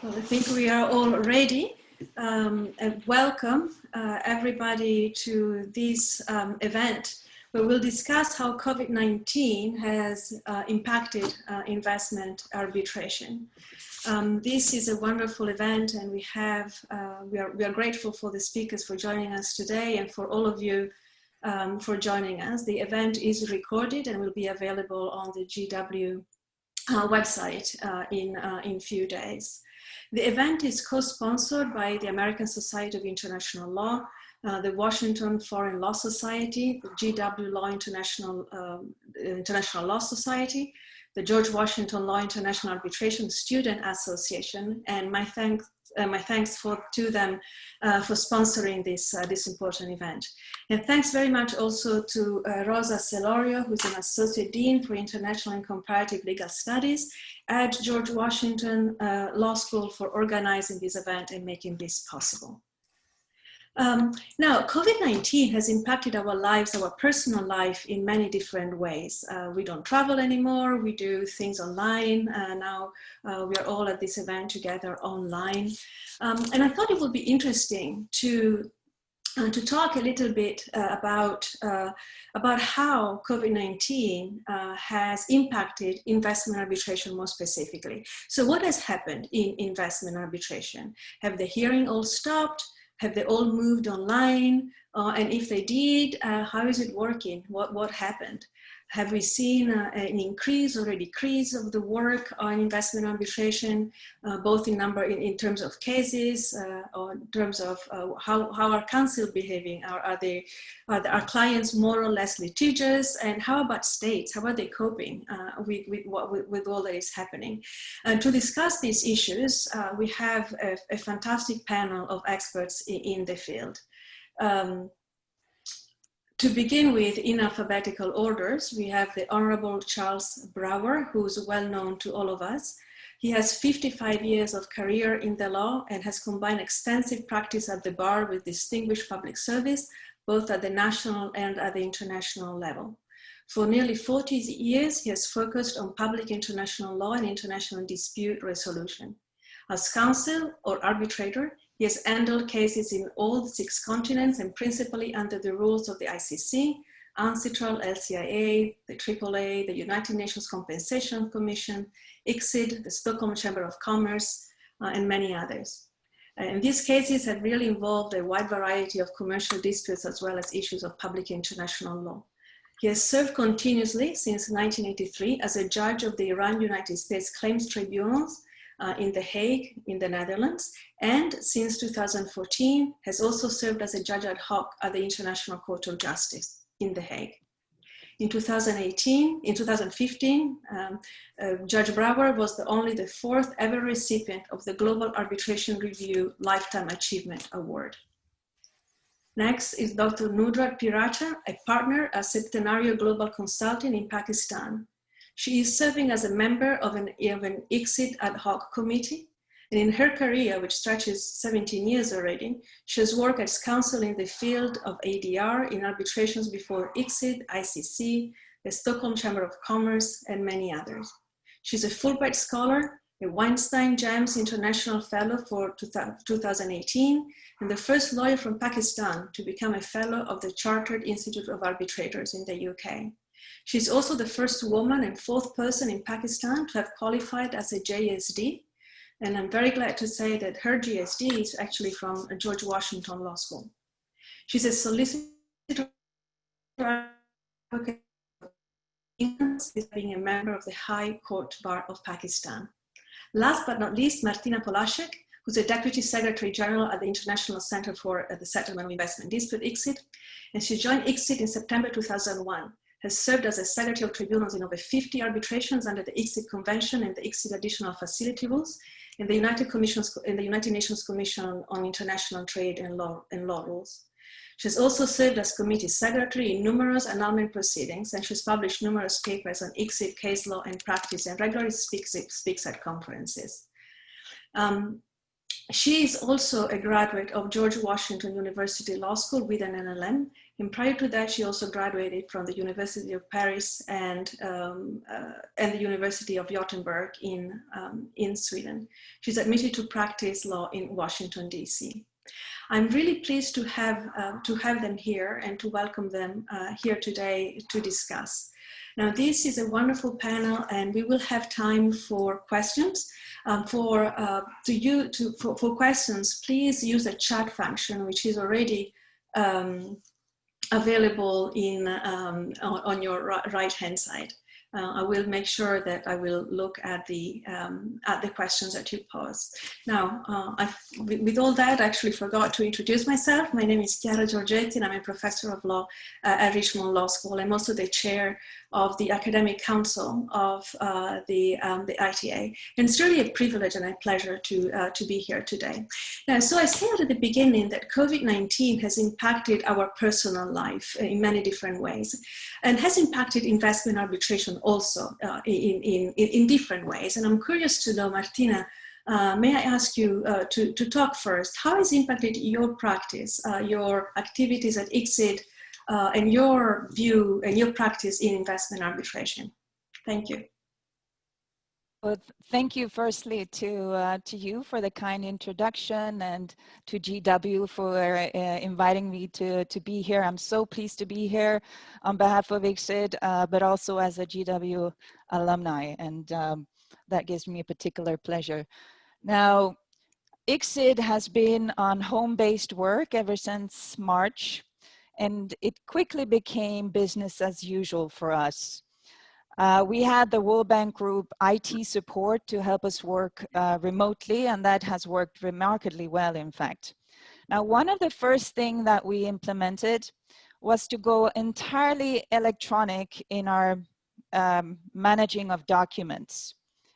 Well, I think we are all ready, and welcome everybody to this event where we'll discuss how COVID-19 has impacted investment arbitration. This is a wonderful event, and we are grateful for the speakers for joining us today and for all of you for joining us. The event is recorded and will be available on the GW website in a few days. The event is co-sponsored by the American Society of International Law, the Washington Foreign Law Society, the GW Law International Law Society, the George Washington Law International Arbitration Student Association, and my thanks to them for sponsoring this important event. And thanks very much also to Rosa Celorio, who's an Associate Dean for International and Comparative Legal Studies at George Washington Law School, for organizing this event and making this possible. Now, COVID-19 has impacted our lives, our personal life, in many different ways. We don't travel anymore, we do things online, now we are all at this event together online. And I thought it would be interesting to talk a little bit about how COVID-19 has impacted investment arbitration more specifically. So what has happened in investment arbitration? Have the hearings all stopped? Have they all moved online? And if they did, how is it working? What happened? Have we seen an increase or a decrease of the work on investment arbitration, both in terms of cases, or in terms of how are counsel behaving? Are clients more or less litigious? And how about states? How are they coping with all that is happening? And to discuss these issues, we have a fantastic panel of experts in the field. To begin with, in alphabetical orders, we have the Honorable Charles Brower, who's well known to all of us. He has 55 years of career in the law and has combined extensive practice at the bar with distinguished public service, both at the national and at the international level. For nearly 40 years, he has focused on public international law and international dispute resolution. As counsel or arbitrator, he has handled cases in all 6 continents and principally under the rules of the ICC, UNCITRAL, LCIA, the AAA, the United Nations Compensation Commission, ICSID, the Stockholm Chamber of Commerce, and many others. And these cases have really involved a wide variety of commercial disputes as well as issues of public international law. He has served continuously since 1983 as a judge of the Iran-United States Claims Tribunals in The Hague, in the Netherlands, and since 2014 has also served as a judge ad hoc at the International Court of Justice in The Hague. In 2015, Judge Brower was only the 4th ever recipient of the Global Arbitration Review Lifetime Achievement Award. Next is Dr. Nusrat Piracha, a partner at Septenario Global Consulting in Pakistan. She is serving as a member of an ICSID ad hoc committee, and in her career, which stretches 17 years already, she has worked as counsel in the field of ADR in arbitrations before ICSID, ICC, the Stockholm Chamber of Commerce, and many others. She's a Fulbright Scholar, a Weinstein-James International Fellow for 2018, and the first lawyer from Pakistan to become a Fellow of the Chartered Institute of Arbitrators in the UK. She's also the first woman and 4th person in Pakistan to have qualified as a JSD. And I'm very glad to say that her JSD is actually from George Washington Law School. She's a solicitor advocate, being a member of the High Court Bar of Pakistan. Last but not least, Martina Polaszek, who's a Deputy Secretary General at the International Center for the Settlement of Investment Dispute, ICSID. And she joined ICSID in September 2001. Has served as a Secretary of Tribunals in over 50 arbitrations under the ICSID Convention and the ICSID Additional Facility Rules, and the United Nations Commission on International Trade and Law Rules. She has also served as committee secretary in numerous annulment proceedings, and she's published numerous papers on ICSID case law and practice, and regularly speaks at conferences. She is also a graduate of George Washington University Law School with an LLM. And prior to that, she also graduated from the University of Paris and the University of Gothenburg in Sweden. She's admitted to practice law in Washington, D.C. I'm really pleased to have them here and to welcome them here today to discuss. Now, this is a wonderful panel, and we will have time for questions. For questions, please use the chat function, which is already available on your right-hand side. I will make sure that I will look at the questions that you pose. Now, with all that, I actually forgot to introduce myself. My name is Chiara Giorgetti, and I'm a professor of law at Richmond Law School. I'm also the chair of the Academic Council of the ITA. And it's really a privilege and a pleasure to be here today. Now, so I said at the beginning that COVID-19 has impacted our personal life in many different ways, and has impacted investment arbitration also in different ways. And I'm curious to know, Martina, may I ask you to talk first? How has impacted your practice, your activities at ICSID, and your view and your practice in investment arbitration? Thank you. Well, thank you firstly to you for the kind introduction, and to GW for inviting me to be here. I'm so pleased to be here on behalf of ICSID, but also as a GW alumni, and that gives me a particular pleasure. Now, ICSID has been on home-based work ever since March, and it quickly became business as usual for us. We had the World Bank Group IT support to help us work remotely, and that has worked remarkably well, in fact. Now, one of the first things that we implemented was to go entirely electronic in our managing of documents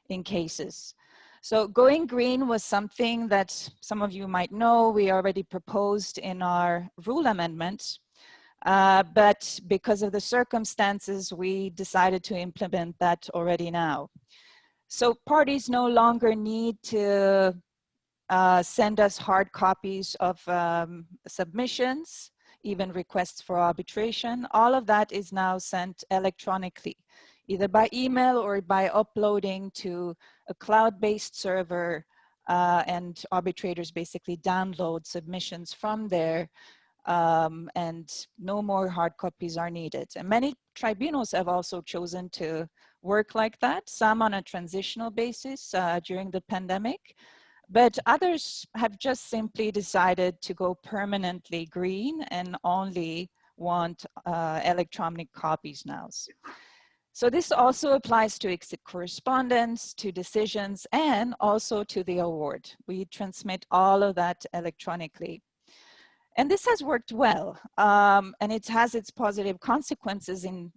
in cases. So going green was something that some of you might know we already proposed in our rule amendment. But because of the circumstances, we decided to implement that already now. So parties no longer need to send us hard copies of submissions, even requests for arbitration. All of that is now sent electronically, either by email or by uploading to a cloud-based server, and arbitrators basically download submissions from there. And no more hard copies are needed. And many tribunals have also chosen to work like that, some on a transitional basis during the pandemic, but others have just simply decided to go permanently green and only want electronic copies now. So this also applies to ICSID correspondence, to decisions, and also to the award. We transmit all of that electronically. And this has worked well, and it has its positive consequences in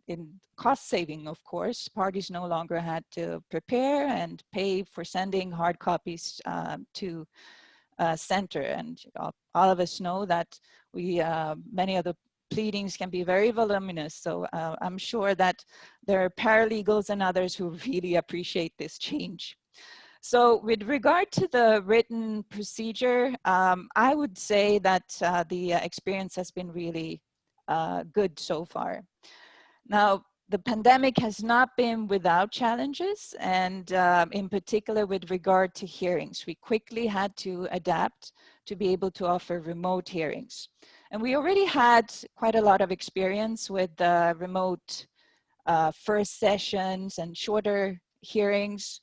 cost saving, of course. Parties no longer had to prepare and pay for sending hard copies to center. And all of us know that many of the pleadings can be very voluminous. So I'm sure that there are paralegals and others who really appreciate this change. So with regard to the written procedure, I would say that the experience has been really good so far. Now, the pandemic has not been without challenges, and in particular with regard to hearings. We quickly had to adapt to be able to offer remote hearings. And we already had quite a lot of experience with remote first sessions and shorter hearings.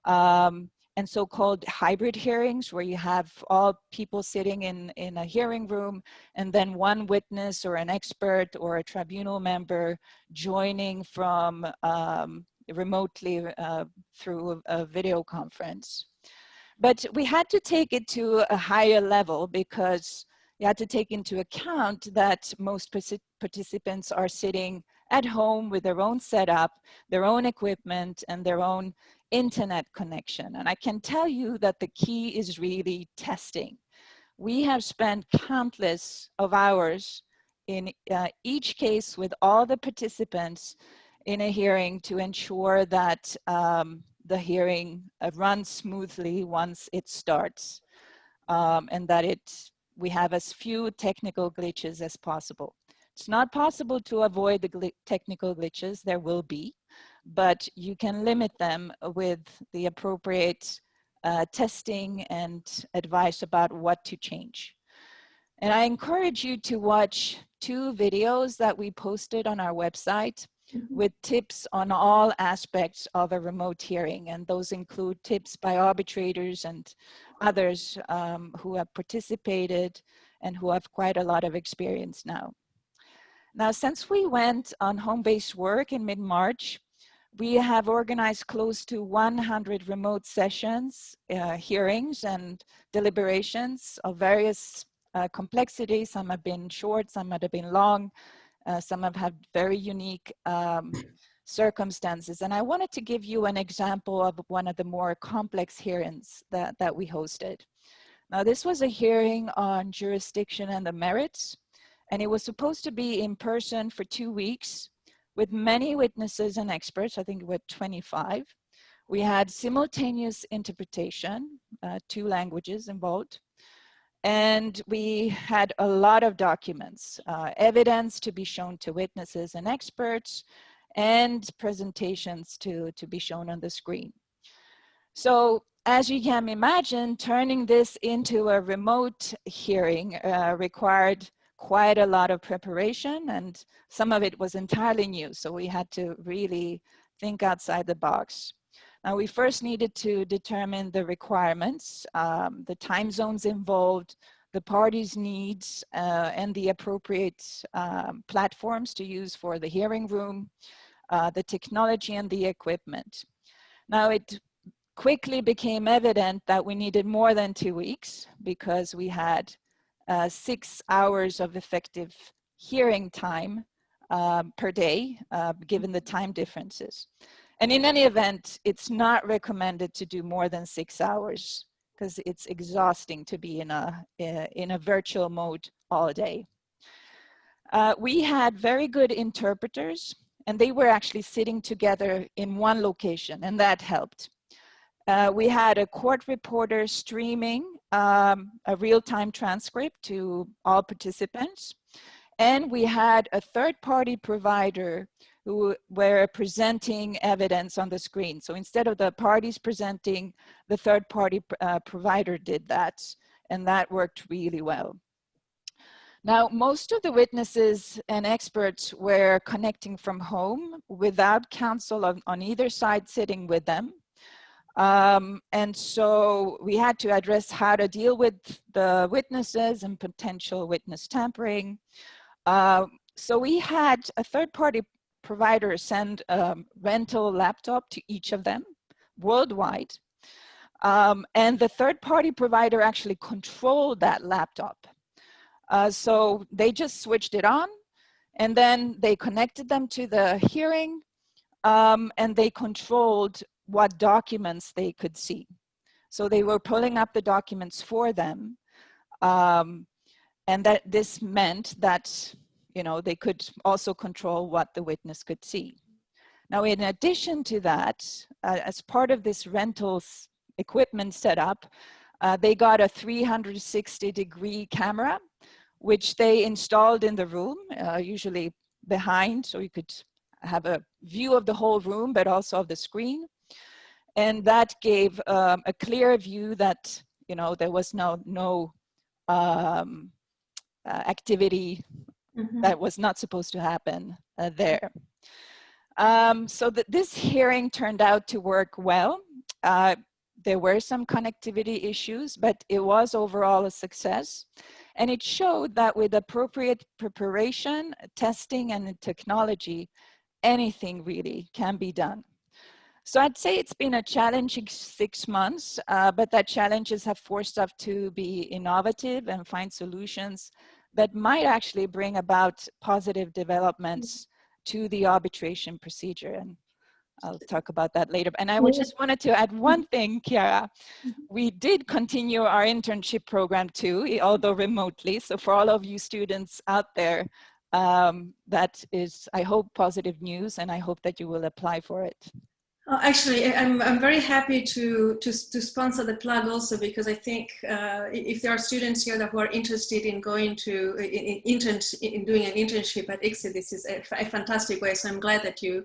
And so-called hybrid hearings, where you have all people sitting in a hearing room, and then one witness or an expert or a tribunal member joining from remotely through a video conference. But we had to take it to a higher level, because you had to take into account that most participants are sitting at home with their own setup, their own equipment, and their own internet connection. And I can tell you that the key is really testing. We have spent countless of hours in each case with all the participants in a hearing to ensure that the hearing runs smoothly once it starts. and that we have as few technical glitches as possible. It's not possible to avoid the technical glitches, there will be, but you can limit them with the appropriate testing and advice about what to change. And I encourage you to watch 2 videos that we posted on our website with tips on all aspects of a remote hearing. And those include tips by arbitrators and others who have participated and who have quite a lot of experience now. Now, since we went on home-based work in mid-March, we have organized close to 100 remote sessions, hearings and deliberations of various complexities. Some have been short, some have been long, some have had very unique circumstances. And I wanted to give you an example of one of the more complex hearings that we hosted. Now, this was a hearing on jurisdiction and the merits, and it was supposed to be in person for 2 weeks with many witnesses and experts. I think we were 25. We had simultaneous interpretation, 2 languages involved. And we had a lot of documents, evidence to be shown to witnesses and experts, and presentations to be shown on the screen. So as you can imagine, turning this into a remote hearing required quite a lot of preparation, and some of it was entirely new. So we had to really think outside the box. Now, we first needed to determine the requirements, the time zones involved, the parties' needs, and the appropriate platforms to use for the hearing room, the technology and the equipment. Now, it quickly became evident that we needed more than 2 weeks because we had 6 hours of effective hearing time per day, given the time differences. And in any event, it's not recommended to do more than 6 hours because it's exhausting to be in a virtual mode all day. We had very good interpreters, and they were actually sitting together in one location, and that helped. We had a court reporter streaming a real-time transcript to all participants. And we had a third-party provider who were presenting evidence on the screen. So instead of the parties presenting, the third-party provider did that, and that worked really well. Now, most of the witnesses and experts were connecting from home without counsel on either side sitting with them. And so we had to address how to deal with the witnesses and potential witness tampering. So we had a third-party provider send a rental laptop to each of them worldwide. And the third-party provider actually controlled that laptop. So they just switched it on, and then they connected them to the hearing, and they controlled what documents they could see. So they were pulling up the documents for them. And that this meant that, you know, they could also control what the witness could see. Now, in addition to that, as part of this rentals equipment setup, they got a 360-degree camera, which they installed in the room, usually behind, so you could have a view of the whole room, but also of the screen. And that gave a clear view that, you know, there was no activity that was not supposed to happen there. So this hearing turned out to work well. There were some connectivity issues, but it was overall a success. And it showed that with appropriate preparation, testing, and technology, anything really can be done. So I'd say it's been a challenging 6 months, but that challenges have forced us to be innovative and find solutions that might actually bring about positive developments to the arbitration procedure. And I'll talk about that later. And I just wanted to add one thing, Chiara. We did continue our internship program too, although remotely. So for all of you students out there, that is, I hope, positive news, and I hope that you will apply for it. Actually, I'm very happy to sponsor the plug also, because I think if there are students here that who are interested in going to in doing an internship at ICSID, this is a fantastic way. So I'm glad that you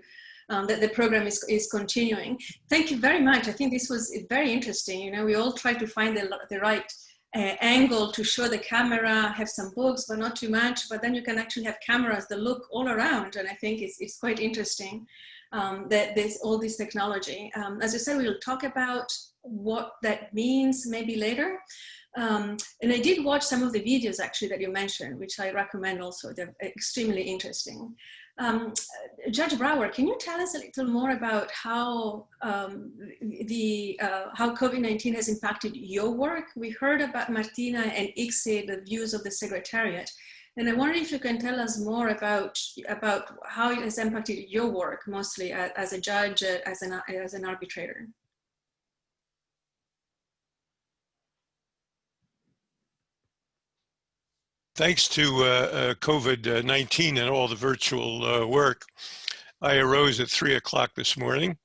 that the program is continuing. Thank you very much. I think this was very interesting. You know, we all try to find the right angle to show the camera, have some books, but not too much. But then you can actually have cameras that look all around, and I think it's quite interesting. That there's all this technology. As you said, we'll talk about what that means maybe later. And I did watch some of the videos actually that you mentioned, which I recommend also. They're extremely interesting. Judge Brower, can you tell us a little more about how how COVID-19 has impacted your work? We heard about Martina and ICSID, the views of the Secretariat. And I wonder if you can tell us more about how it has impacted your work, mostly as a judge, as an arbitrator. Thanks to COVID-19 and all the virtual work, I arose at 3 o'clock this morning.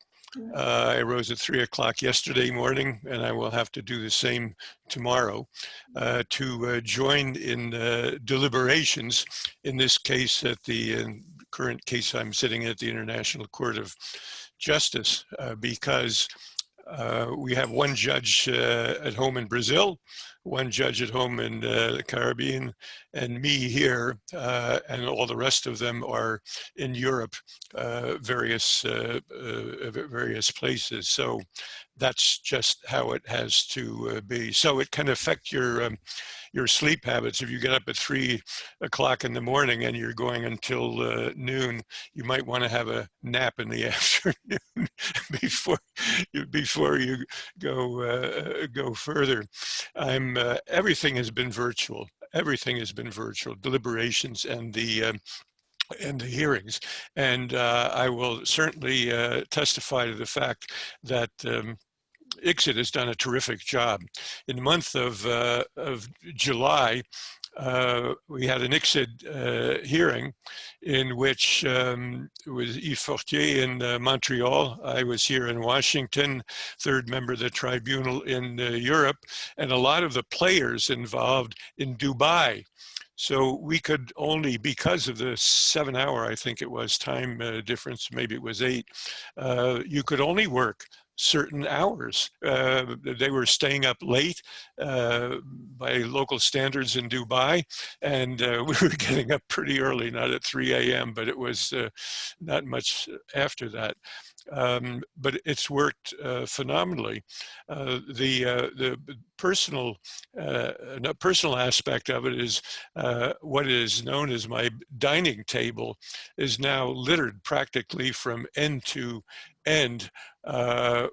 I arose at 3 o'clock yesterday morning, and I will have to do the same tomorrow to join in deliberations. In this case, at the current case I'm sitting at the International Court of Justice, because we have one judge at home in Brazil, one judge at home in the Caribbean, and me here, and all the rest of them are in Europe, various places. So that's just how it has to be. So it can affect your sleep habits. If you get up at 3 o'clock in the morning and you're going until noon, you might want to have a nap in the afternoon before you go further. Everything has been virtual. Everything has been virtual. Deliberations and the hearings, and I will certainly testify to the fact that ICSID has done a terrific job. In the month of July, we had an ICSID hearing in which it was Yves Fortier in Montreal. I was here in Washington, third member of the tribunal in Europe, and a lot of the players involved in Dubai. So we could only, because of the 7-hour, I think it was, time difference, maybe it was 8, you could only work certain hours. They were staying up late by local standards in Dubai, and we were getting up pretty early, not at 3 a.m., but it was not much after that. But it's worked phenomenally. The personal aspect of it is what is known as my dining table is now littered practically from end to end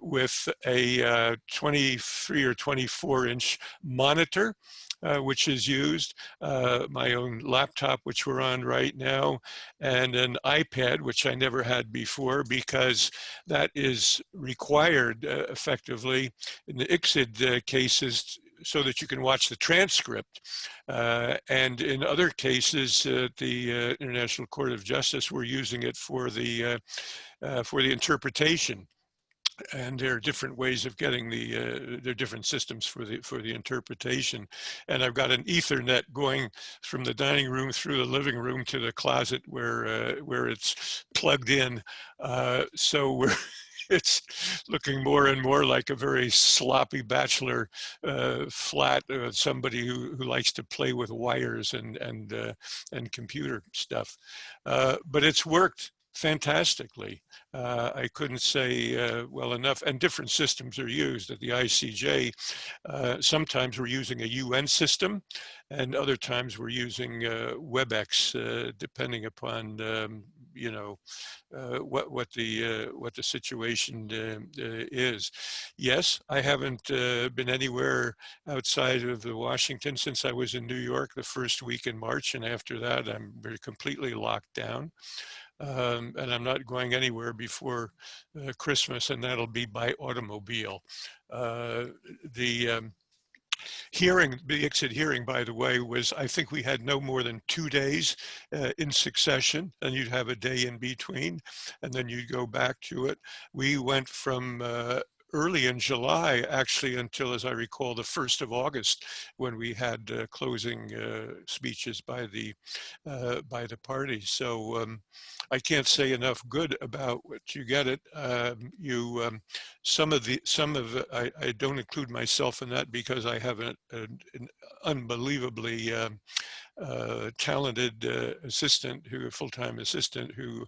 with a 23 or 24-inch monitor, which is used, my own laptop, which we're on right now, and an iPad, which I never had before, because that is required effectively in the ICSID cases so that you can watch the transcript. And in other cases, the International Court of Justice, we're using it for the interpretation. And there are different ways of getting there are different systems for the interpretation. And I've got an Ethernet going from the dining room through the living room to the closet where it's plugged in. So it's looking more and more like a very sloppy bachelor flat, somebody who likes to play with wires and computer stuff. But it's worked fantastically. I couldn't say well enough, and different systems are used at the ICJ. Sometimes we're using a UN system, and other times we're using WebEx, depending upon you know what the situation is. Yes, I haven't been anywhere outside of Washington since I was in New York the first week in March, and after that I'm completely locked down. And I'm not going anywhere before Christmas, and that'll be by automobile. hearing, the ICSID hearing, by the way, was, I think we had no more than 2 days in succession, and you'd have a day in between, and then you'd go back to it. We went from early in July, actually, until, as I recall, the 1st of August, when we had closing speeches by the parties. So I can't say enough good about what you get it. I don't include myself in that because I have an unbelievably talented assistant, a full-time assistant who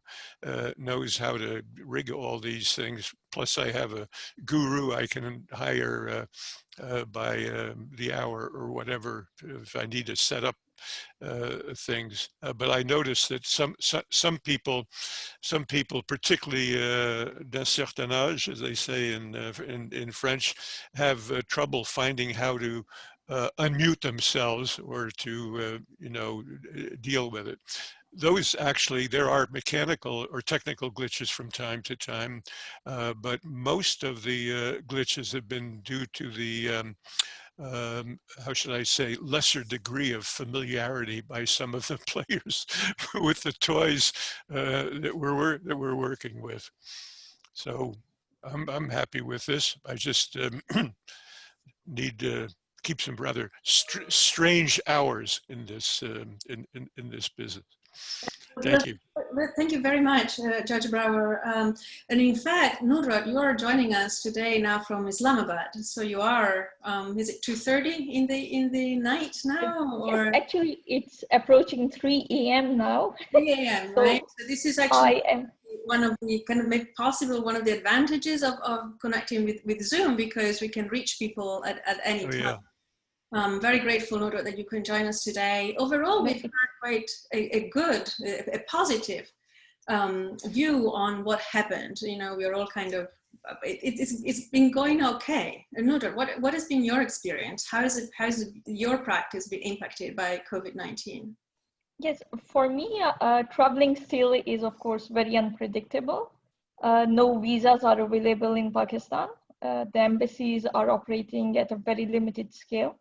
knows how to rig all these things. Plus I have a guru I can hire by the hour or whatever if I need to set up things. But I noticed that some people, particularly d'un certain âge, as they say in French, have trouble finding how to unmute themselves or to deal with it. Those actually, there are mechanical or technical glitches from time to time, but most of the glitches have been due to the how should I say, lesser degree of familiarity by some of the players with the toys that we're working with. So I'm happy with this. I just need to keep some rather strange hours in this in this business. Thank you. Thank you very much, Judge Brouwer. And in fact, Nusrat, you are joining us today now from Islamabad. So you are, is it 2:30 in the night now? Or? Yes, actually, it's approaching 3 a.m. now. 3 a.m., So right? So this is actually one of the kind of make possible one of the advantages of connecting with Zoom, because we can reach people at any time. Yeah. I'm very grateful, Nusrat, that you can join us today. Overall, we've had quite a good, a positive view on what happened. You know, we're all kind of, it's been going okay. Nusrat, what has been your experience? How has your practice been impacted by COVID-19? Yes, for me, traveling still is, of course, very unpredictable. No visas are available in Pakistan. The embassies are operating at a very limited scale.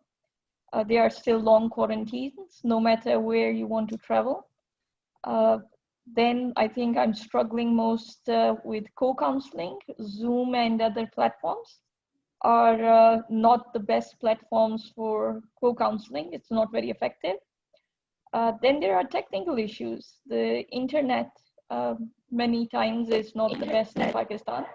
There are still long quarantines, no matter where you want to travel. Then I think I'm struggling most with co-counseling. Zoom and other platforms are not the best platforms for co-counseling. It's not very effective. Then there are technical issues. The internet many times is not the best in Pakistan.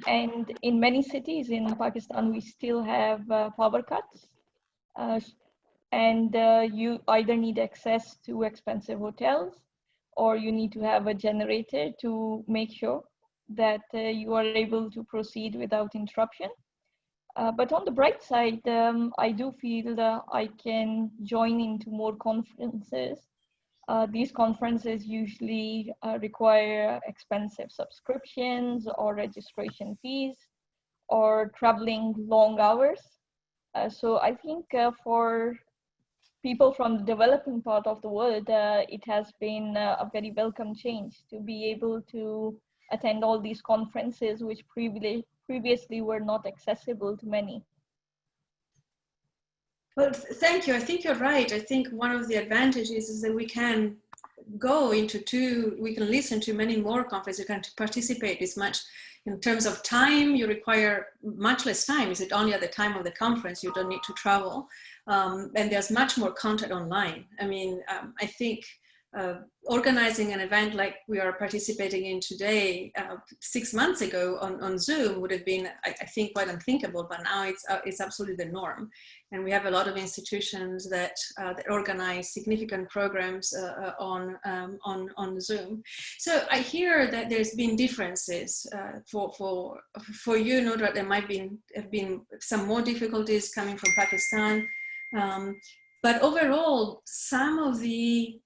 And in many cities in Pakistan, we still have power cuts. And you either need access to expensive hotels, or you need to have a generator to make sure that you are able to proceed without interruption. But on the bright side, I do feel that I can join into more conferences. These conferences usually require expensive subscriptions or registration fees or traveling long hours. So I think for people from the developing part of the world, it has been a very welcome change to be able to attend all these conferences, which previously were not accessible to many. Well, thank you. I think you're right. I think one of the advantages is that we can go into we can listen to many more conferences, you can participate as much. In terms of time, you require much less time. Is it only at the time of the conference? You don't need to travel. And there's much more content online. I mean, I think organizing an event like we are participating in today 6 months ago on Zoom would have been, I think, quite unthinkable, but now it's absolutely the norm. And we have a lot of institutions that organize significant programs on Zoom. So I hear that there's been differences for you, Nusrat. There might have been some more difficulties coming from Pakistan. But overall, some of the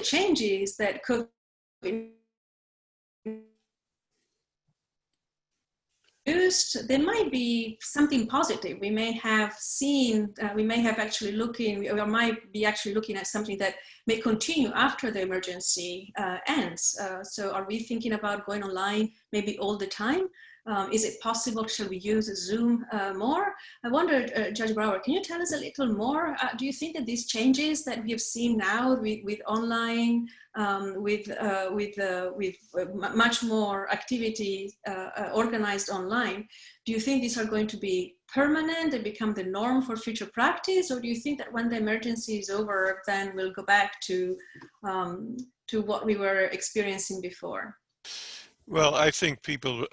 changes that COVID introduced, there might be something positive. We may have seen, we might be actually looking at something that may continue after the emergency ends. So are we thinking about going online maybe all the time? Is it possible? Shall we use Zoom more? I wondered, Judge Brower, can you tell us a little more? Do you think that these changes that we have seen now with online, with much more activity organized online, do you think these are going to be permanent and become the norm for future practice? Or do you think that when the emergency is over, then we'll go back to what we were experiencing before? Well, I think people,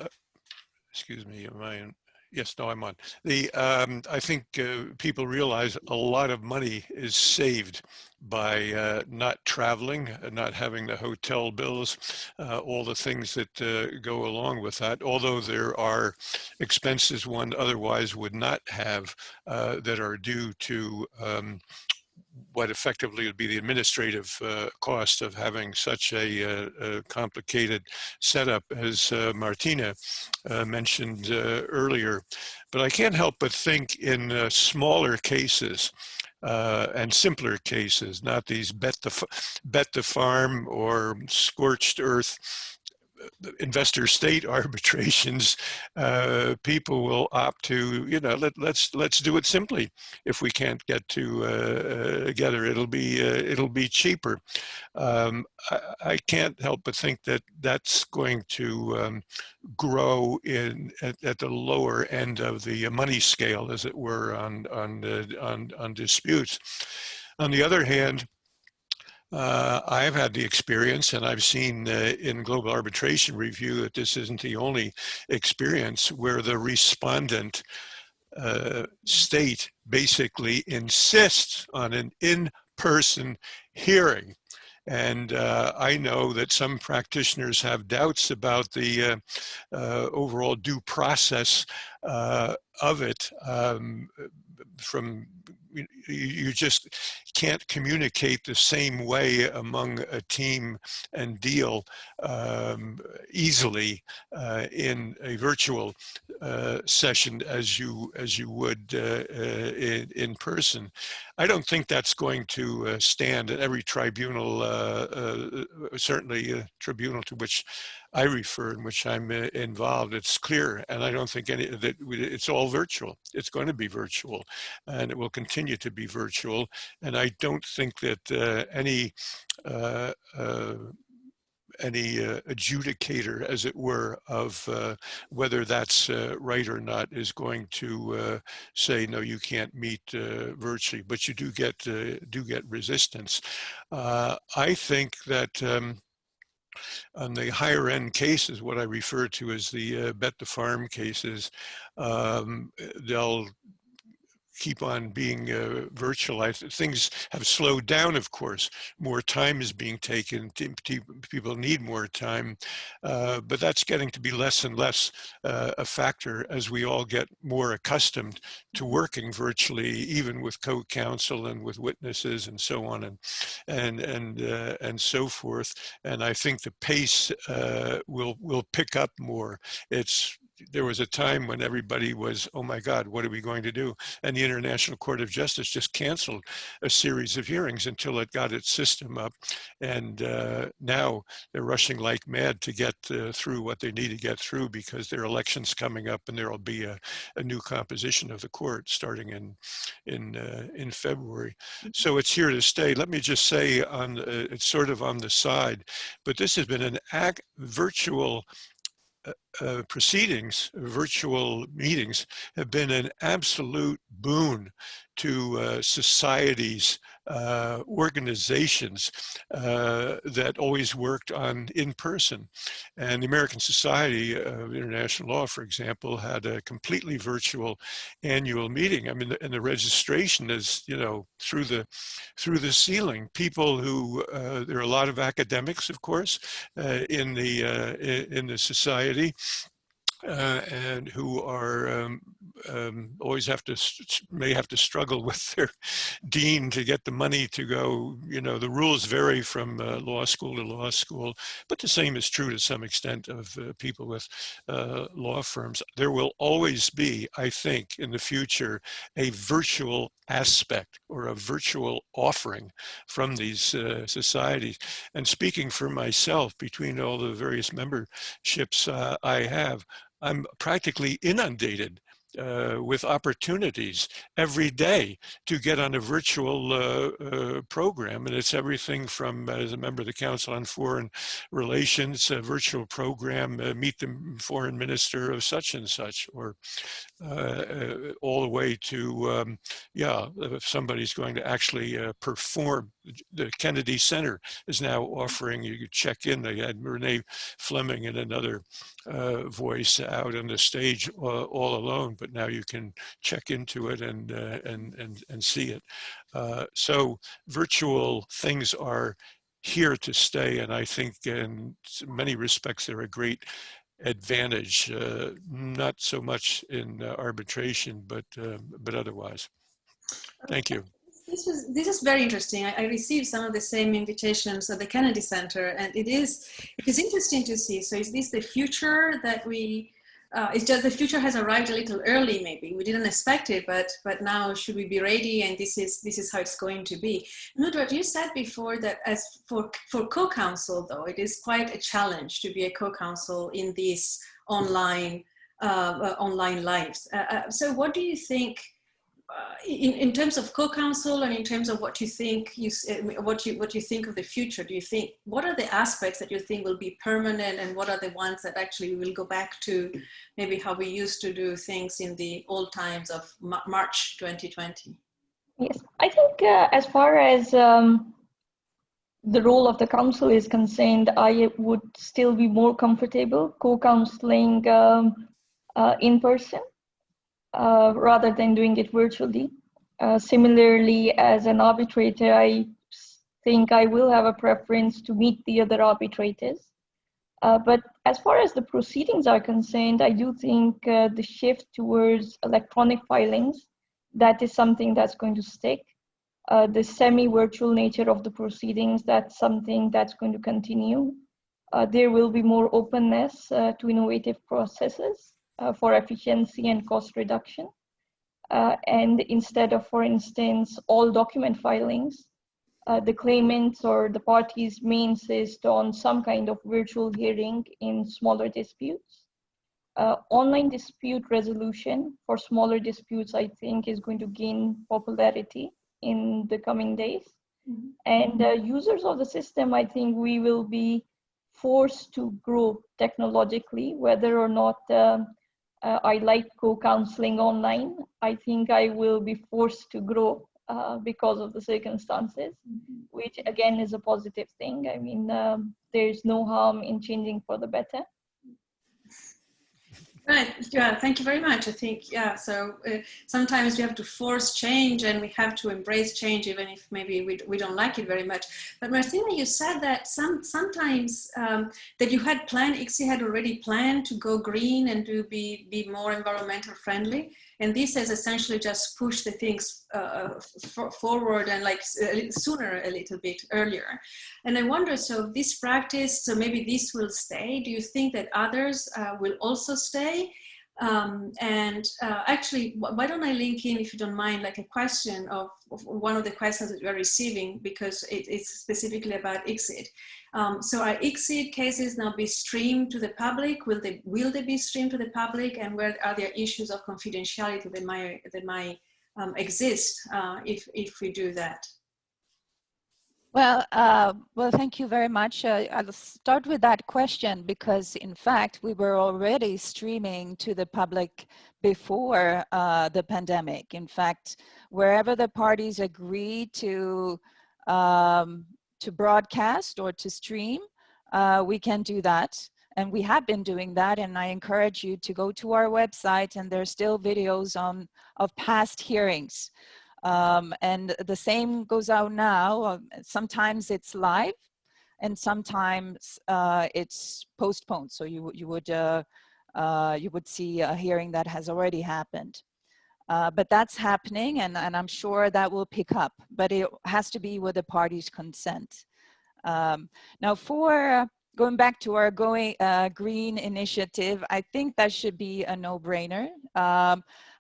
excuse me, am I in? Yes, no, I'm on. I think people realize a lot of money is saved by not traveling, not having the hotel bills, all the things that go along with that, although there are expenses one otherwise would not have that are due to what effectively would be the administrative cost of having such a complicated setup, as Martina mentioned earlier. But I can't help but think in smaller cases and simpler cases, not these bet the farm or scorched earth investor state arbitrations, people will opt to, you know, let's do it simply. If we can't get together, it'll be cheaper. I can't help but think that that's going to grow at the lower end of the money scale, as it were, on disputes. On the other hand, I've had the experience, and I've seen in Global Arbitration Review that this isn't the only experience, where the respondent state basically insists on an in-person hearing. And I know that some practitioners have doubts about the overall due process of it. You just can't communicate the same way among a team and deal easily in a virtual session as you would in person. I don't think that's going to stand at every tribunal, certainly a tribunal to which I refer, in which I'm involved. It's clear, and I don't think that it's all virtual. It's going to be virtual, and it will continue to be virtual. And I don't think that any adjudicator, as it were, of whether that's right or not is going to say, no, you can't meet virtually, but you do get resistance. I think that on the higher end cases, what I refer to as the bet the farm cases, they'll keep on being virtualized. Things have slowed down, of course. More time is being taken. People need more time, but that's getting to be less and less a factor as we all get more accustomed to working virtually, even with co-counsel and with witnesses and so on and so forth. And I think the pace will pick up more. There was a time when everybody was, oh my God, what are we going to do? And the International Court of Justice just canceled a series of hearings until it got its system up. And now they're rushing like mad to get through what they need to get through, because there are elections coming up and there will be a new composition of the court starting in February. So it's here to stay. Let me just say, it's sort of on the side, but this has been an virtual proceedings, virtual meetings have been an absolute boon to societies, organizations that always worked in person. And the American Society of International Law, for example, had a completely virtual annual meeting. I mean, and the registration is, you know, through the ceiling. People who there are a lot of academics, of course, in the society. And who are always may have to struggle with their dean to get the money to go. You know, the rules vary from law school to law school, but the same is true to some extent of people with law firms. There will always be, I think, in the future, a virtual aspect or a virtual offering from these societies. And speaking for myself, between all the various memberships I have, I'm practically inundated with opportunities every day to get on a virtual program. And it's everything from, as a member of the Council on Foreign Relations, a virtual program, meet the foreign minister of such and such, or all the way to, yeah, if somebody's going to actually perform. The Kennedy Center is now offering, you could check in, they had Renee Fleming and another voice out on the stage all alone, but now you can check into it and see it. So virtual things are here to stay, and I think in many respects they're a great advantage, not so much in arbitration, but otherwise. Thank you. This is very interesting. I received some of the same invitations at the Kennedy Center, and it is interesting to see. So is this the future that we? It's just the future has arrived a little early. Maybe we didn't expect it, but now should we be ready? And this is how it's going to be. Nudrat, you said before that as for co-counsel, though, it is quite a challenge to be a co-counsel in these online lives. So what do you think? In terms of co-counsel and in terms of what you think what you think of the future, do you think, what are the aspects that you think will be permanent, and what are the ones that actually will go back to maybe how we used to do things in the old times of March 2020? Yes, I think as far as the role of the council is concerned, I would still be more comfortable co-counseling in person. Rather than doing it virtually. Similarly, as an arbitrator, I think I will have a preference to meet the other arbitrators. But as far as the proceedings are concerned, I do think the shift towards electronic filings, that is something that's going to stick. The semi-virtual nature of the proceedings, that's something that's going to continue. There will be more openness to innovative processes. For efficiency and cost reduction. And instead of, for instance, all document filings, the claimants or the parties may insist on some kind of virtual hearing in smaller disputes. Online dispute resolution for smaller disputes, I think, is going to gain popularity in the coming days. Mm-hmm. And users of the system, I think we will be forced to grow technologically, whether or not I like co-counseling online. I think I will be forced to grow because of the circumstances, mm-hmm. which again is a positive thing. I mean, there's no harm in changing for the better. Right, yeah, thank you very much. I think, yeah, so sometimes we have to force change and we have to embrace change even if maybe we don't like it very much. But Martina, you said that sometimes that you had planned, ICSI had already planned to go green and to be more environmental friendly. And this has essentially just pushed the things forward and like sooner a little bit earlier. And I wonder, so this practice, so maybe this will stay. Do you think that others will also stay? Actually, why don't I link in, if you don't mind, like a question of one of the questions that you're receiving, because it's specifically about ICSID. So are ICSID cases now be streamed to the public? Will they be streamed to the public? And where are there issues of confidentiality that might exist if we do that? Well, thank you very much. I'll start with that question because, in fact, we were already streaming to the public before the pandemic. In fact, wherever the parties agree to broadcast or to stream, we can do that. And we have been doing that. And I encourage you to go to our website, and there's still videos of past hearings. And the same goes out now. Sometimes it's live, and sometimes it's postponed. So you would see a hearing that has already happened. But that's happening, and I'm sure that will pick up. But it has to be with the parties' consent. Now, for going back to our green initiative, I think that should be a no-brainer.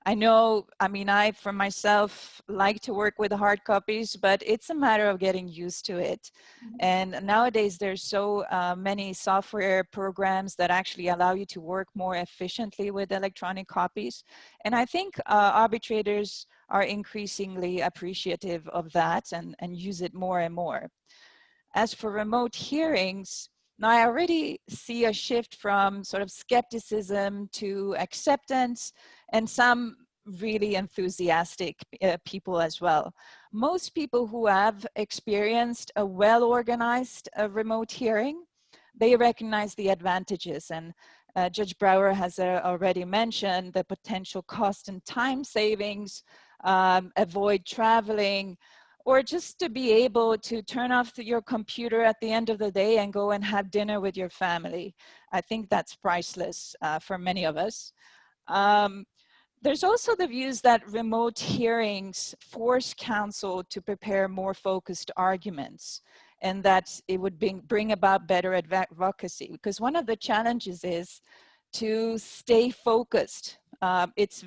I know, I mean, I, for myself, like to work with hard copies, but it's a matter of getting used to it. And nowadays, there's so many software programs that actually allow you to work more efficiently with electronic copies. And I think arbitrators are increasingly appreciative of that and use it more and more. As for remote hearings, now I already see a shift from sort of skepticism to acceptance, and some really enthusiastic people as well. Most people who have experienced a well-organized remote hearing, they recognize the advantages, and Judge Brower has already mentioned the potential cost and time savings, avoid traveling, or just to be able to turn off your computer at the end of the day and go and have dinner with your family. I think that's priceless for many of us. There's also the views that remote hearings force counsel to prepare more focused arguments, and that it would bring about better advocacy, because one of the challenges is to stay focused. It's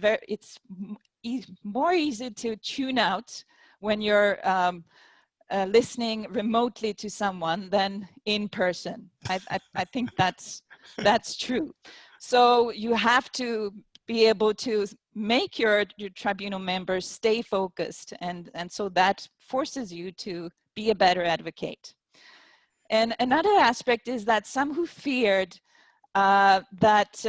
more easy to tune out when you're listening remotely to someone than in person. I think that's true. So you have to be able to make your tribunal members stay focused, and so that forces you to be a better advocate. And another aspect is that some who feared that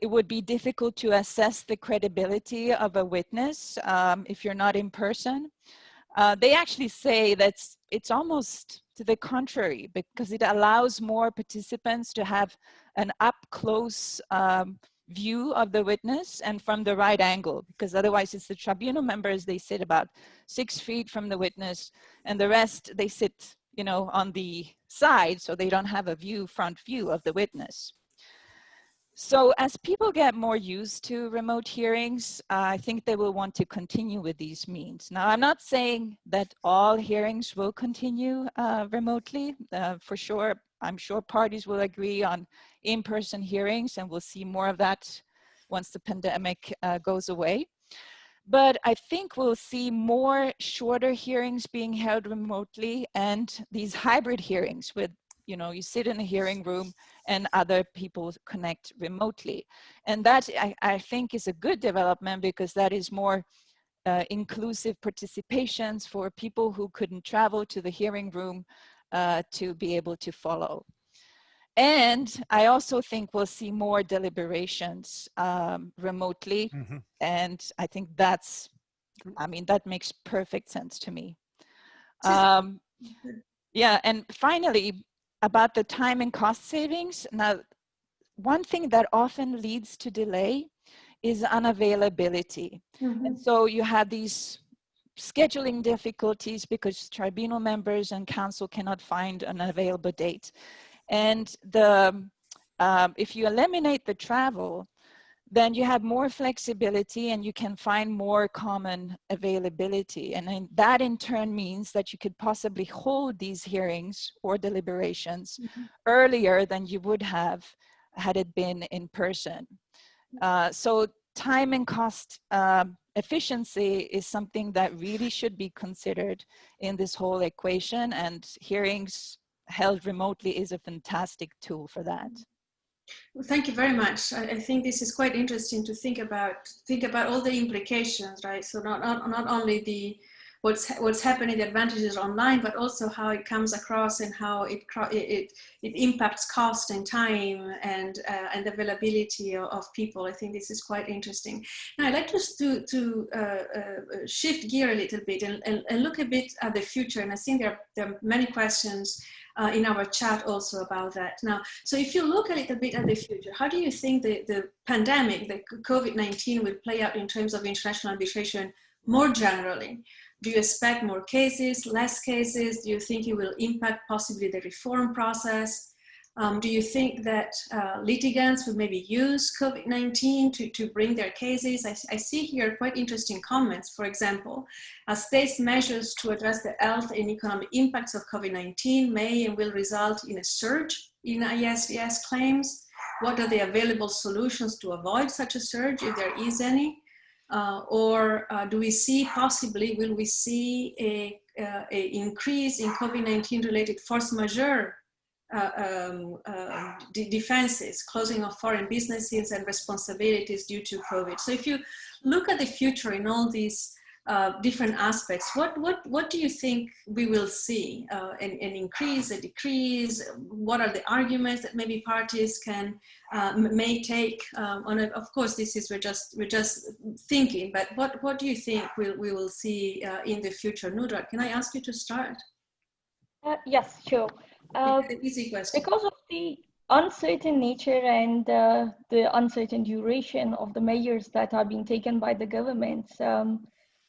it would be difficult to assess the credibility of a witness if you're not in person. They actually say that it's almost to the contrary, because it allows more participants to have an up-close view of the witness and from the right angle, because otherwise it's the tribunal members, they sit about 6 feet from the witness, and the rest, they sit, you know, on the side, so they don't have a front view of the witness. So as people get more used to remote hearings, I think they will want to continue with these means. Now, I'm not saying that all hearings will continue remotely. For sure, I'm sure parties will agree on in-person hearings, and we'll see more of that once the pandemic goes away. But I think we'll see more shorter hearings being held remotely, and these hybrid hearings with, you know, you sit in a hearing room and other people connect remotely. And that I think is a good development, because that is more inclusive participations for people who couldn't travel to the hearing room to be able to follow. And I also think we'll see more deliberations remotely. Mm-hmm. And I think that's, I mean, that makes perfect sense to me. Yeah, and finally, about the time and cost savings. Now, one thing that often leads to delay is unavailability. Mm-hmm. And so you have these scheduling difficulties because tribunal members and counsel cannot find an available date. And if you eliminate the travel, then you have more flexibility and you can find more common availability. And then that in turn means that you could possibly hold these hearings or deliberations mm-hmm. earlier than you would have had it been in person. So time and cost efficiency is something that really should be considered in this whole equation, and hearings held remotely is a fantastic tool for that. Well, thank you very much. I think this is quite interesting to think about all the implications, right? So not only the what's happening, the advantages online, but also how it comes across and how it impacts cost and time and availability of people. I think this is quite interesting. Now I'd like just to shift gear a little bit and look a bit at the future. And I think there are many questions in our chat also about that. Now, so if you look a little bit at the future, how do you think the pandemic, the COVID-19 will play out in terms of international arbitration more generally? Do you expect more cases, less cases? Do you think it will impact possibly the reform process? Do you think that litigants will maybe use COVID-19 to bring their cases? I see here quite interesting comments. For example, states' measures to address the health and economic impacts of COVID-19 may and will result in a surge in ISDS claims. What are the available solutions to avoid such a surge, if there is any? Or do we see possibly, will we see a increase in COVID-19 related force majeure defenses, closing of foreign businesses and responsibilities due to COVID? So if you look at the future in all these different aspects, what do you think we will see? An increase, a decrease? What are the arguments that maybe parties can may take on it? Of course, this is we're just thinking, but what do you think we will see in the future? Nudrat, can I ask you to start? Yes, sure. Easy question. Because of the uncertain nature and the uncertain duration of the measures that are being taken by the governments,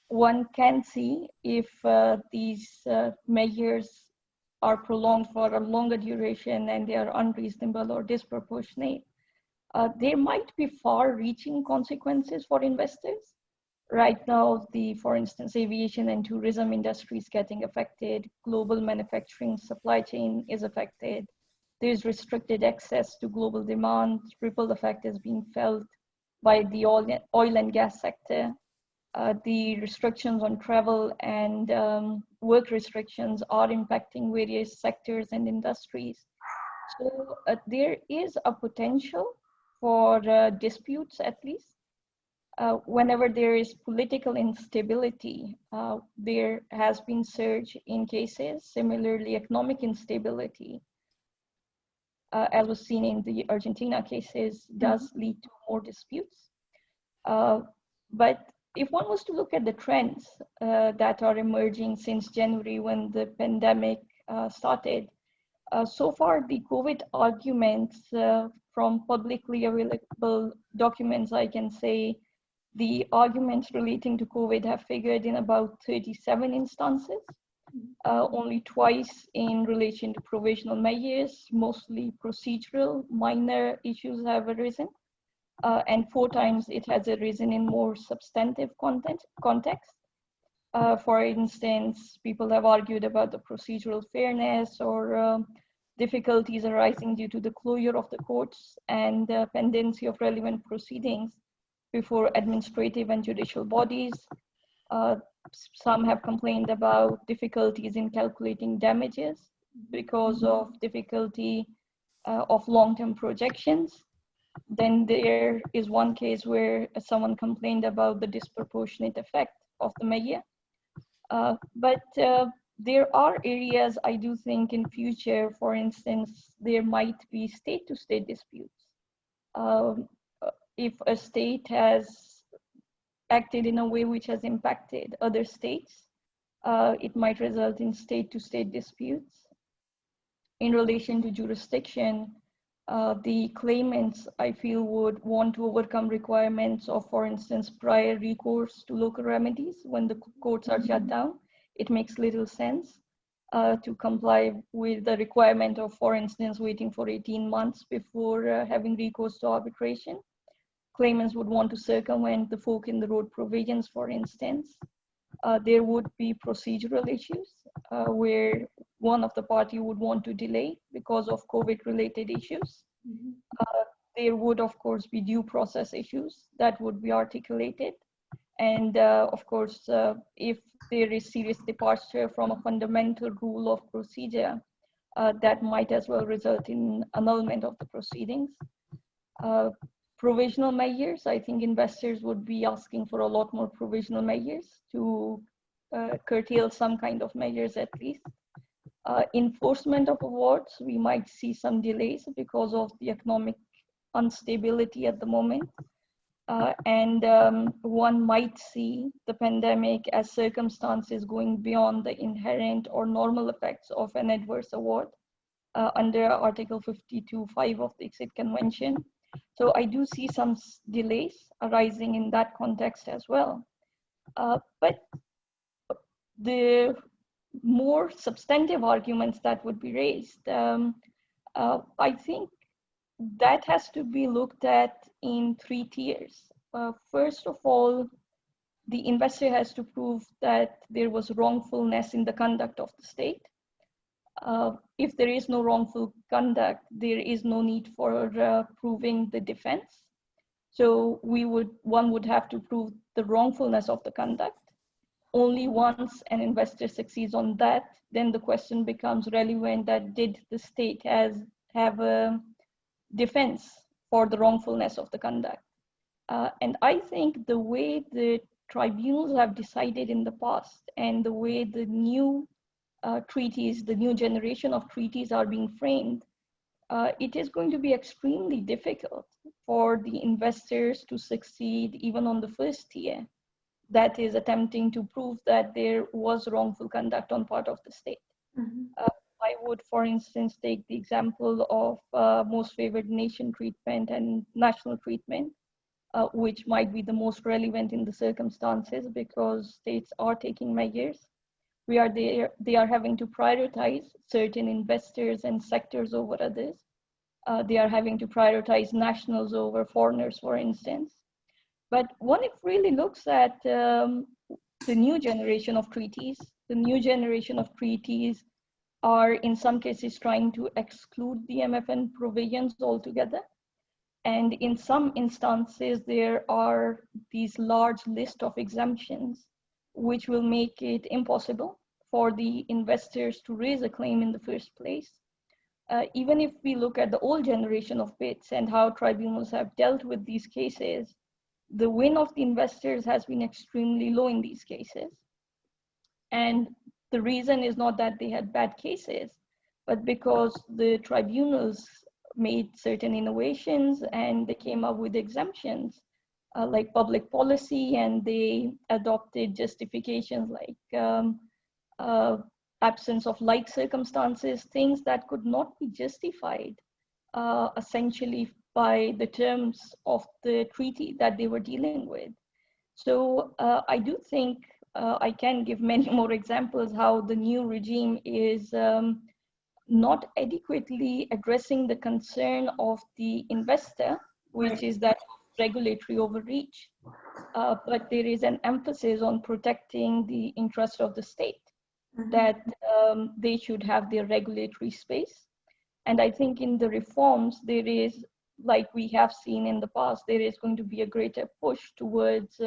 one can see if these measures are prolonged for a longer duration and they are unreasonable or disproportionate. There might be far-reaching consequences for investors. Right now, for instance, aviation and tourism industry is getting affected. Global manufacturing supply chain is affected. There's restricted access to global demand. Ripple effect is being felt by the oil and gas sector. The restrictions on travel and work restrictions are impacting various sectors and industries. So there is a potential for disputes, at least. Whenever there is political instability, there has been surge in cases. Similarly, economic instability, as was seen in the Argentina cases, does lead to more disputes. But if one was to look at the trends that are emerging since January when the pandemic started, so far the COVID arguments from publicly available documents, I can say, the arguments relating to COVID have figured in about 37 instances, only twice in relation to provisional measures, mostly procedural, minor issues have arisen, and 4 times it has arisen in more substantive context. For instance, people have argued about the procedural fairness or difficulties arising due to the closure of the courts and pendency of relevant proceedings before administrative and judicial bodies. Some have complained about difficulties in calculating damages because of difficulty of long-term projections. Then there is one case where someone complained about the disproportionate effect of the measure. But there are areas I do think in future, for instance, there might be state-to-state disputes. If a state has acted in a way which has impacted other states, it might result in state-to-state disputes. In relation to jurisdiction, the claimants, I feel, would want to overcome requirements of, for instance, prior recourse to local remedies when the courts are shut down. It makes little sense to comply with the requirement of, for instance, waiting for 18 months before having recourse to arbitration. Claimants would want to circumvent the fork in the road provisions, for instance. There would be procedural issues where one of the party would want to delay because of COVID-related issues. There would, of course, be due process issues that would be articulated. And of course, if there is serious departure from a fundamental rule of procedure, that might as well result in annulment of the proceedings. Provisional measures, I think investors would be asking for a lot more provisional measures to curtail some kind of measures at least. Enforcement of awards, we might see some delays because of the economic instability at the moment. And one might see the pandemic as circumstances going beyond the inherent or normal effects of an adverse award under Article 52.5 of the Exit Convention. So I do see some delays arising in that context as well. But the more substantive arguments that would be raised, I think that has to be looked at in 3 tiers. First of all, the investor has to prove that there was wrongfulness in the conduct of the state. If there is no wrongful conduct, there is no need for proving the defense. So one would have to prove the wrongfulness of the conduct. Only once an investor succeeds on that, then the question becomes relevant that did the state have a defense for the wrongfulness of the conduct. And I think the way the tribunals have decided in the past and the way the new treaties, the new generation of treaties are being framed, it is going to be extremely difficult for the investors to succeed even on the first tier, that is attempting to prove that there was wrongful conduct on part of the state. Mm-hmm. I would, for instance, take the example of most favored nation treatment and national treatment, which might be the most relevant in the circumstances because states are taking measures. They are having to prioritize certain investors and sectors over others. They are having to prioritize nationals over foreigners, for instance. But when it really looks at the new generation of treaties, the new generation of treaties are in some cases trying to exclude the MFN provisions altogether. And in some instances, there are these large list of exemptions, which will make it impossible for the investors to raise a claim in the first place. Even if we look at the old generation of BITs and how tribunals have dealt with these cases, the win of the investors has been extremely low in these cases. And the reason is not that they had bad cases, but because the tribunals made certain innovations and they came up with exemptions like public policy, and they adopted justifications like absence of like circumstances, things that could not be justified essentially by the terms of the treaty that they were dealing with. So I do think I can give many more examples how the new regime is not adequately addressing the concern of the investor, which is that regulatory overreach, but there is an emphasis on protecting the interest of the state, that they should have their regulatory space. And I think in the reforms, there is, like we have seen in the past, there is going to be a greater push towards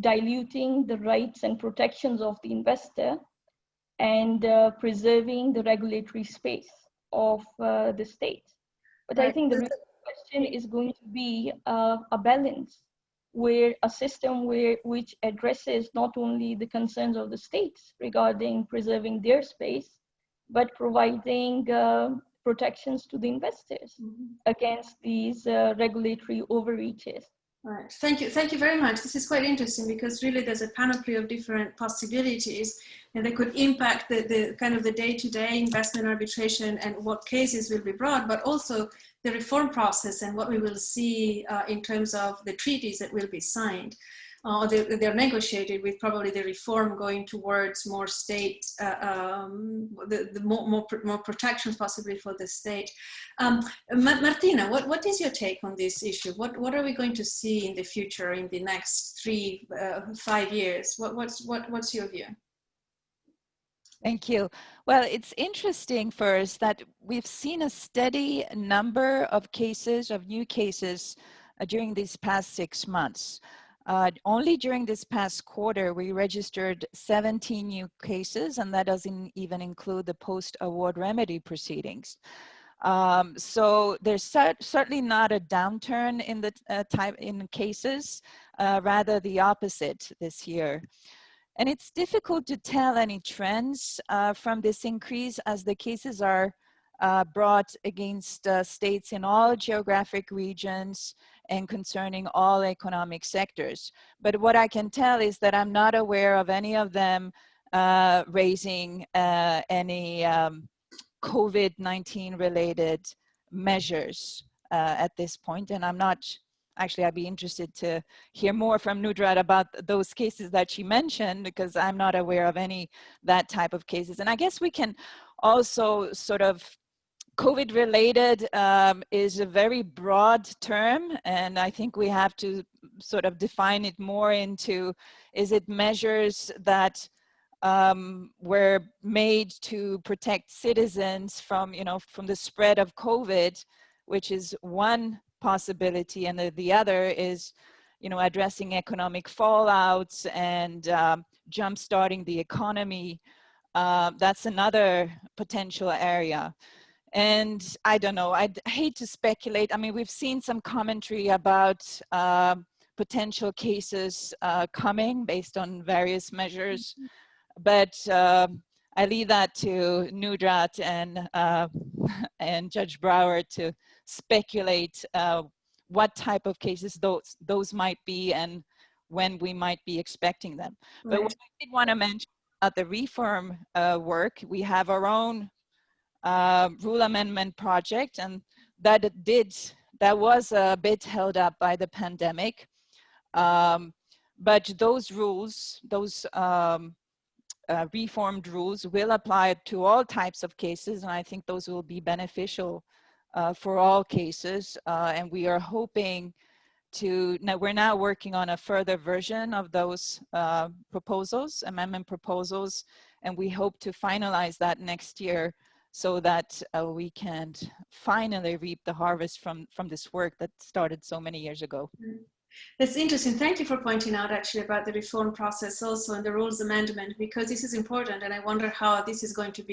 diluting the rights and protections of the investor and preserving the regulatory space of the state. But I think the real question is going to be a balance, where a system which addresses not only the concerns of the states regarding preserving their space, but providing protections to the investors against these regulatory overreaches. Right. Thank you very much. This is quite interesting because really there's a panoply of different possibilities and they could impact the kind of the day-to-day investment arbitration and what cases will be brought, but also the reform process and what we will see in terms of the treaties that will be signed. They're negotiated with probably the reform going towards more state, more protections possibly for the state. Martina, what is your take on this issue? What are we going to see in the future in the next 3-5 years? What's your view? Thank you. Well, it's interesting first that we've seen a steady number of cases, of new cases during these past 6 months. Only during this past quarter, we registered 17 new cases, and that doesn't even include the post-award remedy proceedings. So there's certainly not a downturn in the in cases, rather the opposite this year. And it's difficult to tell any trends from this increase as the cases are brought against states in all geographic regions and concerning all economic sectors. But what I can tell is that I'm not aware of any of them raising any COVID-19 related measures at this point. And I'm not, actually, I'd be interested to hear more from Nudrat about those cases that she mentioned, because I'm not aware of any that type of cases. And I guess we can also sort of COVID related is a very broad term, and I think we have to sort of define it more into, is it measures that were made to protect citizens from, from the spread of COVID, which is one possibility, and the other is, addressing economic fallouts and jump-starting the economy. That's another potential area. And I don't know, I'd hate to speculate. I mean, we've seen some commentary about potential cases coming based on various measures, but I leave that to Nudrat and Judge Brower to speculate what type of cases those might be and when we might be expecting them. Right. But what I did want to mention about the reform work, we have our own rule amendment project, and that was a bit held up by the pandemic. But those rules, those reformed rules will apply to all types of cases, and I think those will be beneficial for all cases. And we are hoping to, we're now working on a further version of those amendment proposals, and we hope to finalize that next year so that we can finally reap the harvest from this work that started so many years ago. That's interesting. Thank you for pointing out actually about the reform process also and the rules amendment, because this is important, and I wonder how this is going to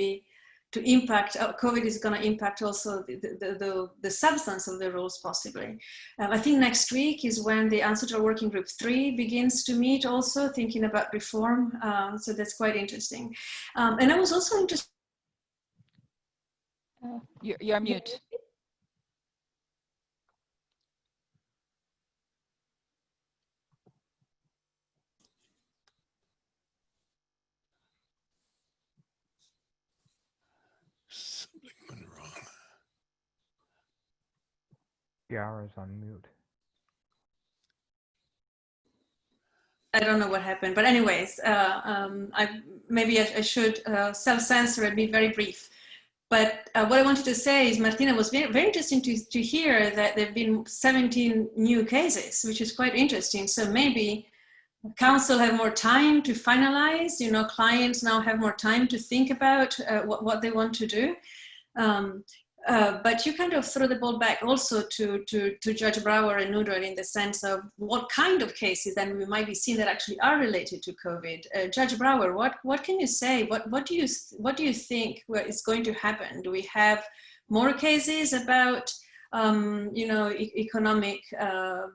impact, COVID is going to impact also the substance of the rules possibly. I think next week is when the Ancestral Working Group 3 begins to meet also, thinking about reform. So that's quite interesting. And I was also interested. You're mute. Something went wrong. Yara's on mute. I don't know what happened, but anyways, maybe I should self-censor and be very brief. But what I wanted to say is, Martina, was very, very interesting to hear that there have been 17 new cases, which is quite interesting. So maybe council have more time to finalize, clients now have more time to think about what they want to do. But you kind of throw the ball back also to Judge Brower and Nudrat in the sense of what kind of cases then we might be seeing that actually are related to COVID. Judge Brower, what can you say? What do you think is going to happen? Do we have more cases about economic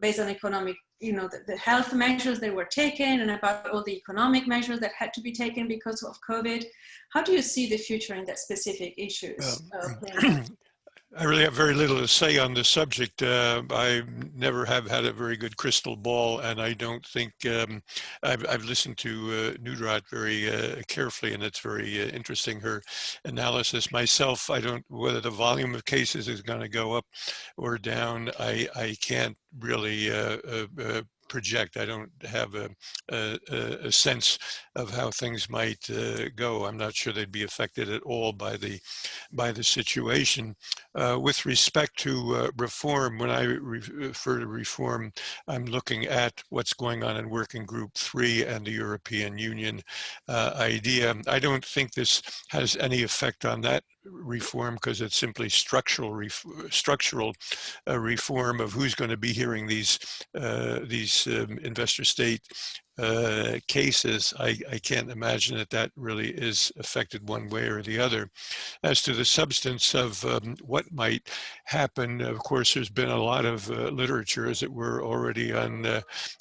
based on economic, the health measures that were taken, and about all the economic measures that had to be taken because of COVID? How do you see the future in that specific issues? I really have very little to say on this subject. I never have had a very good crystal ball, and I don't think I've listened to Nudrat very carefully, and it's very interesting, her analysis. Myself, I don't, whether the volume of cases is going to go up or down, I can't really project. I don't have a sense of how things might go. I'm not sure they'd be affected at all by the situation. With respect to reform, when I refer to reform, I'm looking at what's going on in Working Group 3 and the European Union idea. I don't think this has any effect on that reform, because it's simply structural reform of who's going to be hearing these investor state cases. I can't imagine that really is affected one way or the other. As to the substance of what might happen, of course, there's been a lot of literature, as it were, already on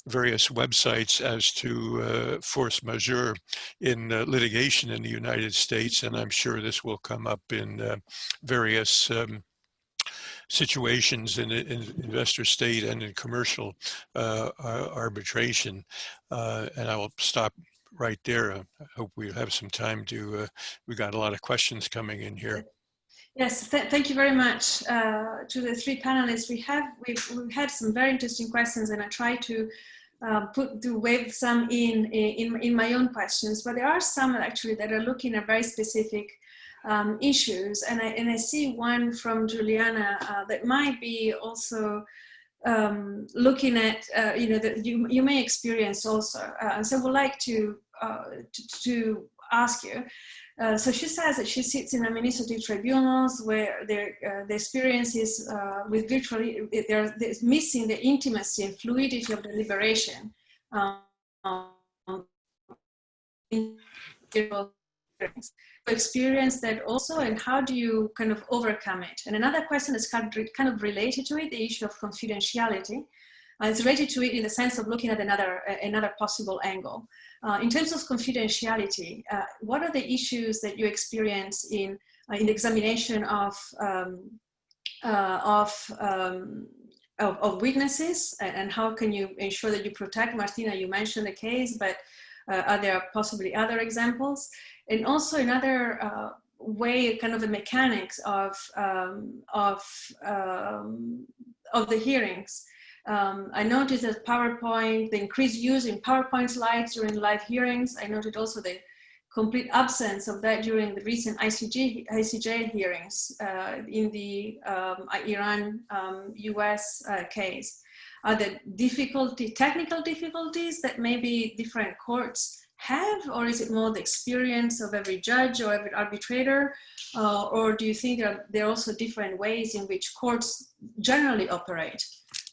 various websites as to force majeure in litigation in the United States, and I'm sure this will come up in various situations in investor state and in commercial arbitration. And I will stop right there. I hope we have some time to, we got a lot of questions coming in here. Yes, thank you very much to the three panelists. We've had some very interesting questions, and I try to wave some in my own questions, but there are some actually that are looking at very specific issues. And I see one from Juliana that might be also looking at, that you may experience also. So I would like to ask you. So she says that she sits in administrative tribunals where the experience is with virtually, they're missing the intimacy and fluidity of deliberation. Experience that also, and how do you kind of overcome it? And another question is kind of related to it, the issue of confidentiality. It's related to it in the sense of looking at another possible angle. In terms of confidentiality, what are the issues that you experience in the examination of witnesses, and how can you ensure that you protect? Martina, you mentioned the case, but are there possibly other examples? And also another way, kind of the mechanics of the hearings. I noticed that PowerPoint, the increased use in PowerPoint slides during live hearings. I noted also the complete absence of that during the recent ICJ hearings in the Iran-US case. Are there technical difficulties that maybe different courts have, or is it more the experience of every judge or every arbitrator, or do you think there are also different ways in which courts generally operate?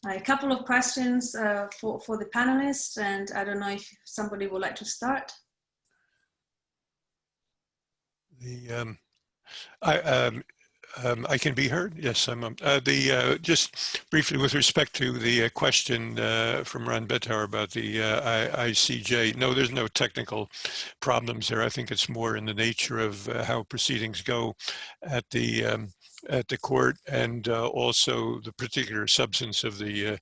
A couple of questions for the panelists, and I don't know if somebody would like to start. I can be heard. Yes, I'm. Just briefly with respect to the question from Ron Betauer about the ICJ. No, there's no technical problems there. I think it's more in the nature of how proceedings go at the court, and also the particular substance of the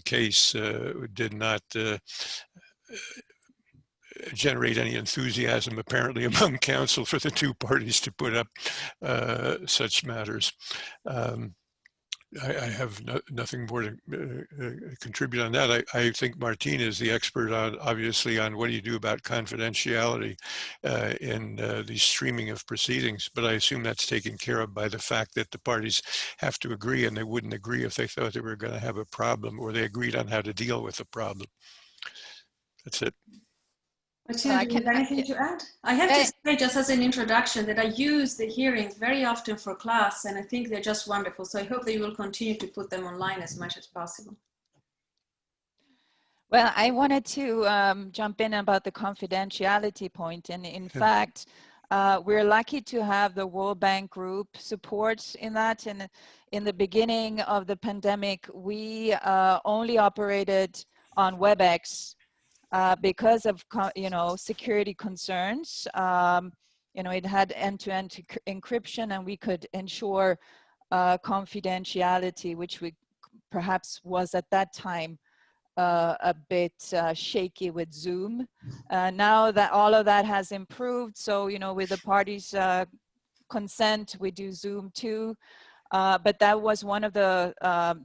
case did not generate any enthusiasm apparently among counsel for the two parties to put up such matters. I have nothing more to contribute on that. I think Martina is the expert on, obviously, on what do you do about confidentiality in the streaming of proceedings, but I assume that's taken care of by the fact that the parties have to agree, and they wouldn't agree if they thought they were going to have a problem, or they agreed on how to deal with the problem. That's it. Martina, do you have anything to add? I have to say, just as an introduction, that I use the hearings very often for class, and I think they're just wonderful. So I hope that you will continue to put them online as much as possible. Well, I wanted to jump in about the confidentiality point. And in fact, we're lucky to have the World Bank Group support in that. And in the beginning of the pandemic, we only operated on WebEx because of security concerns. It had end-to-end encryption, and we could ensure confidentiality, which we perhaps was at that time a bit shaky with Zoom. Now that all of that has improved, so with the parties' consent, we do Zoom too. But that was one of the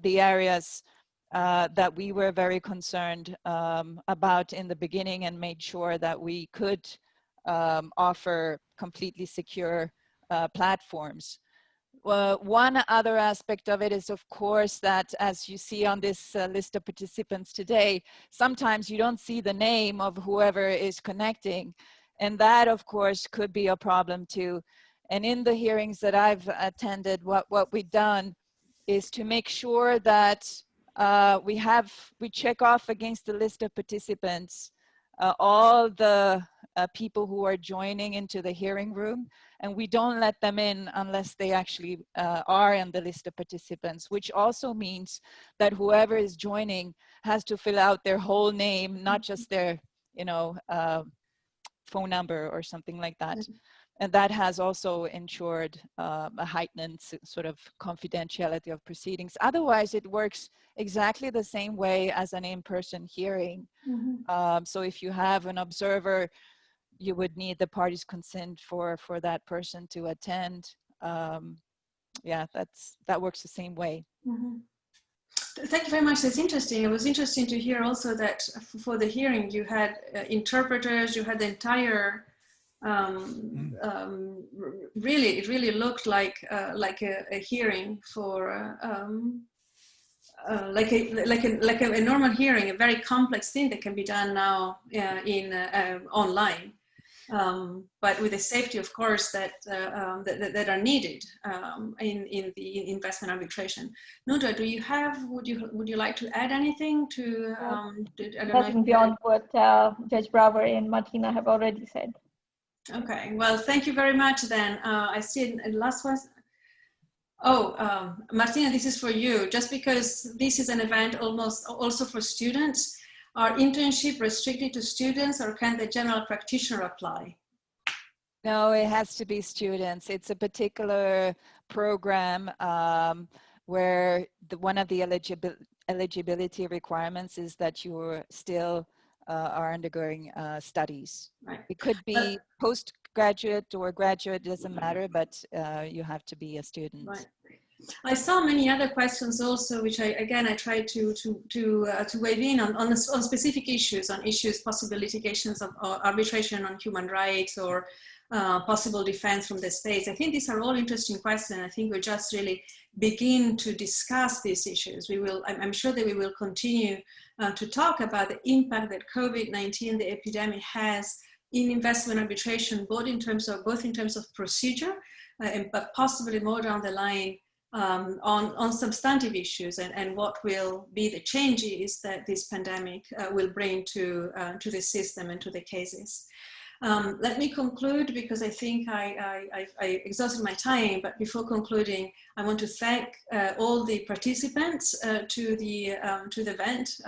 areas that we were very concerned about in the beginning, and made sure that we could offer completely secure platforms. One other aspect of it is, of course, that as you see on this list of participants today, sometimes you don't see the name of whoever is connecting, and that, of course, could be a problem too. And in the hearings that I've attended, what we've done is to make sure that we check off against the list of participants all the people who are joining into the hearing room, and we don't let them in unless they actually are on the list of participants, which also means that whoever is joining has to fill out their whole name, not just their phone number or something like that. And that has also ensured a heightened sort of confidentiality of proceedings. Otherwise, it works exactly the same way as an in-person hearing. Mm-hmm. So if you have an observer, you would need the party's consent for that person to attend. Yeah, that works the same way. Mm-hmm. Thank you very much. That's interesting. It was interesting to hear also that for the hearing, you had interpreters, you had the entire really, it really looked like a hearing for like a normal hearing, a very complex thing that can be done now in online, but with the safety, of course, that are needed in the investment arbitration. Nuda, do you have? Would you like to add anything to? Nothing beyond what Judge Brower and Martina have already said. Okay. Well, thank you very much. Then I see the last one. Oh, Martina, this is for you. Just because this is an event almost also for students, are internship restricted to students, or can the general practitioner apply? No, it has to be students. It's a particular program where one of the eligibility requirements is that you still are undergoing studies. Right. It could be postgraduate or graduate, doesn't matter, but you have to be a student. Right. I saw many other questions also, which I tried to weigh in on specific issues, possible litigations of arbitration on human rights or possible defense from the states. I think these are all interesting questions. I think we're just really begin to discuss these issues. I'm sure that we will continue to talk about the impact that COVID-19, the epidemic, has in investment arbitration, both in terms of procedure, but possibly more down the line on substantive issues and what will be the changes that this pandemic will bring to the system and to the cases. Let me conclude, because I think I exhausted my time, but before concluding, I want to thank all the participants to the event.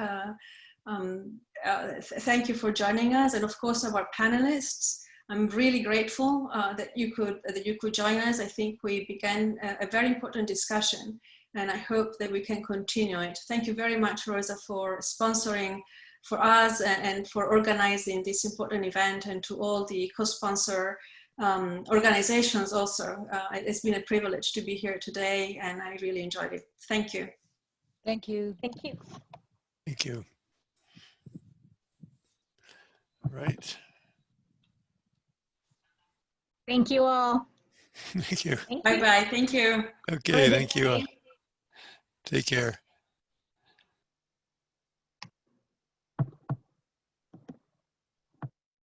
Thank you for joining us, and of course our panelists. I'm really grateful that you could join us. I think we began a very important discussion, and I hope that we can continue it. Thank you very much, Rosa, for sponsoring for us and for organizing this important event, and to all the co-sponsor organizations also. It's been a privilege to be here today, and I really enjoyed it. Thank you. Thank you. Thank you. Thank you. Right. Thank you all. Thank you. Bye-bye. Thank you. Okay, thank you. Take care.